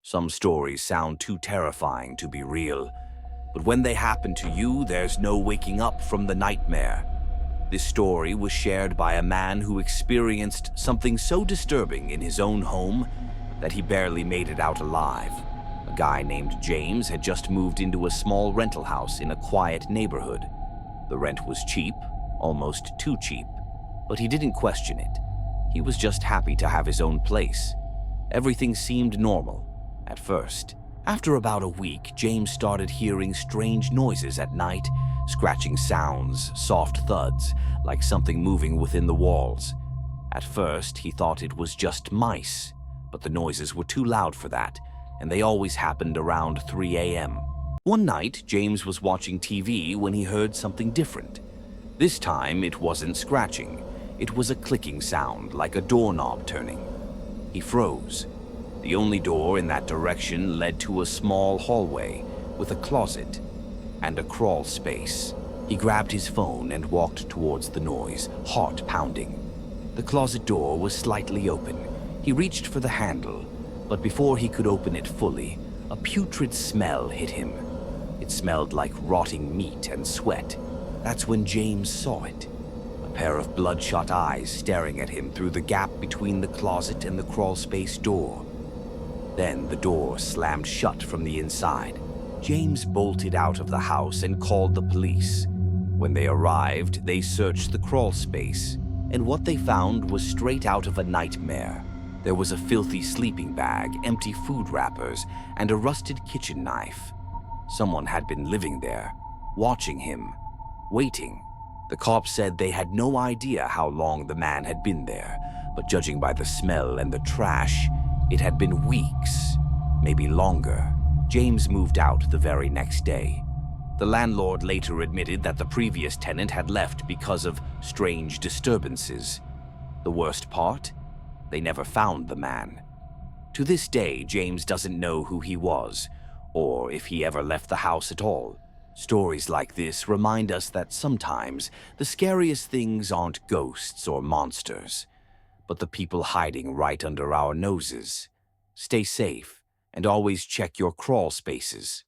Some stories sound too terrifying to be real, but when they happen to you, there's no waking up from the nightmare. This story was shared by a man who experienced something so disturbing in his own home that he barely made it out alive. A guy named James had just moved into a small rental house in a quiet neighborhood. The rent was cheap, almost too cheap, but he didn't question it. He was just happy to have his own place. Everything seemed normal at first. After about a week, James started hearing strange noises at night, scratching sounds, soft thuds, like something moving within the walls. At first, he thought it was just mice, but the noises were too loud for that, and they always happened around 3 a.m. One night, James was watching TV when he heard something different. This time, it wasn't scratching. It was a clicking sound, like a doorknob turning. He froze. The only door in that direction led to a small hallway with a closet and a crawl space. He grabbed his phone and walked towards the noise, heart pounding. The closet door was slightly open. He reached for the handle, but before he could open it fully, a putrid smell hit him. It smelled like rotting meat and sweat. That's when James saw it. A pair of bloodshot eyes staring at him through the gap between the closet and the crawl space door. Then the door slammed shut from the inside. James bolted out of the house and called the police. When they arrived, they searched the crawl space, and what they found was straight out of a nightmare. There was a filthy sleeping bag, empty food wrappers, and a rusted kitchen knife. Someone had been living there, watching him, waiting. The cops said they had no idea how long the man had been there, but judging by the smell and the trash, it had been weeks, maybe longer. James moved out the very next day. The landlord later admitted that the previous tenant had left because of strange disturbances. The worst part? They never found the man. To this day, James doesn't know who he was, or if he ever left the house at all. Stories like this remind us that sometimes the scariest things aren't ghosts or monsters, but the people hiding right under our noses. Stay safe and always check your crawl spaces.